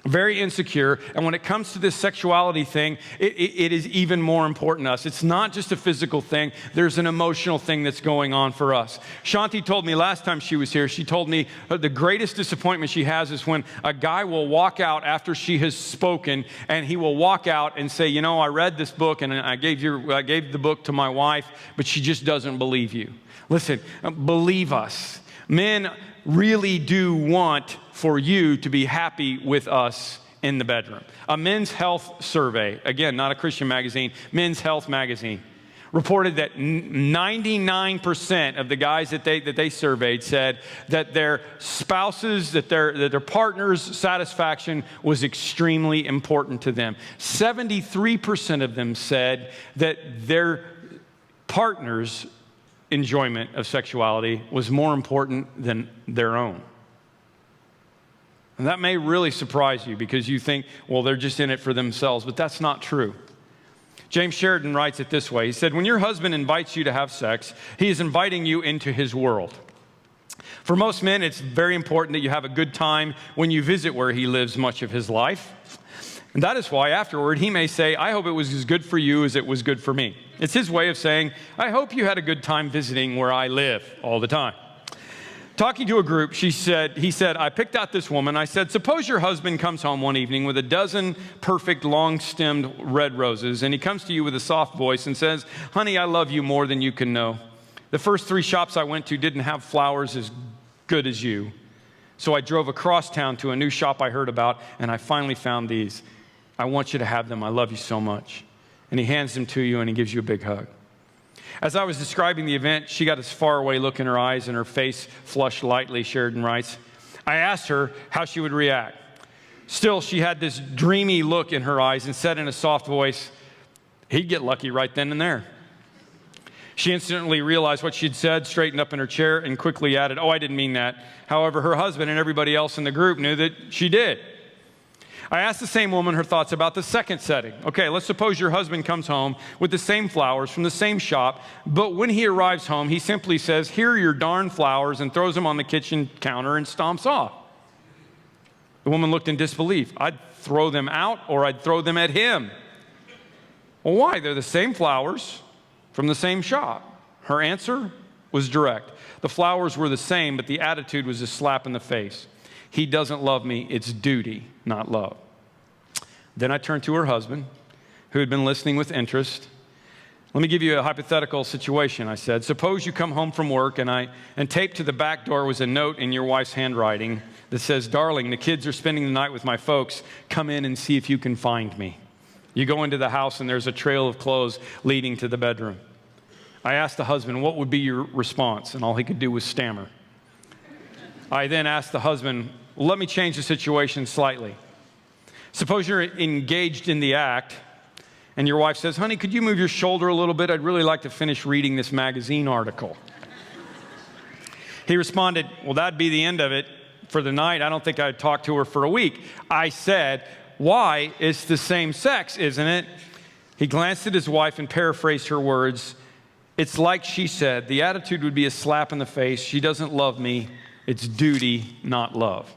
Very insecure. And when it comes to this sexuality thing, it is even more important to us. It's not just a physical thing. There's an emotional thing that's going on for us. Shanti told me last time she was here, she told me the greatest disappointment she has is when a guy will walk out after she has spoken, and he will walk out and say, you know, I read this book and I gave the book to my wife, but she just doesn't believe you. Listen, believe us. Men really do want for you to be happy with us in the bedroom. A men's health survey, again, not a Christian magazine, Men's Health magazine, reported that 99% of the guys that they surveyed said that their spouses, that their partner's satisfaction was extremely important to them. 73% of them said that their partner's enjoyment of sexuality was more important than their own. And that may really surprise you because you think, well, they're just in it for themselves, but that's not true. James Sheridan writes it this way. He said, when your husband invites you to have sex, he is inviting you into his world. For most men, it's very important that you have a good time when you visit where he lives much of his life. And that is why afterward he may say, I hope it was as good for you as it was good for me. It's his way of saying, I hope you had a good time visiting where I live all the time. Talking to a group, he said, I picked out this woman. I said, suppose your husband comes home one evening with a dozen perfect long-stemmed red roses, and he comes to you with a soft voice and says, honey, I love you more than you can know. The first 3 shops I went to didn't have flowers as good as you. So I drove across town to a new shop I heard about, and I finally found these. I want you to have them. I love you so much. And he hands them to you, and he gives you a big hug. As I was describing the event, she got this faraway look in her eyes, and her face flushed lightly, Sheridan writes. I asked her how she would react. Still, she had this dreamy look in her eyes and said in a soft voice, he'd get lucky right then and there. She instantly realized what she'd said, straightened up in her chair, and quickly added, oh, I didn't mean that. However, her husband and everybody else in the group knew that she did. I asked the same woman her thoughts about the second setting. Okay, let's suppose your husband comes home with the same flowers from the same shop, but when he arrives home, he simply says, here are your darn flowers, and throws them on the kitchen counter and stomps off. The woman looked in disbelief. I'd throw them out, or I'd throw them at him. Well, why? They're the same flowers from the same shop. Her answer was direct. The flowers were the same, but the attitude was a slap in the face. He doesn't love me. It's duty, not love. Then I turned to her husband, who had been listening with interest. Let me give you a hypothetical situation, I said. Suppose you come home from work, and taped to the back door was a note in your wife's handwriting that says, darling, the kids are spending the night with my folks. Come in and see if you can find me. You go into the house, and there's a trail of clothes leading to the bedroom. I asked the husband, what would be your response? And all he could do was stammer. I then asked the husband, let me change the situation slightly. Suppose you're engaged in the act, and your wife says, honey, could you move your shoulder a little bit? I'd really like to finish reading this magazine article. He responded, well, that'd be the end of it for the night. I don't think I'd talk to her for a week. I said, why? It's the same sex, isn't it? He glanced at his wife and paraphrased her words. It's like she said, the attitude would be a slap in the face. She doesn't love me. It's duty, not love.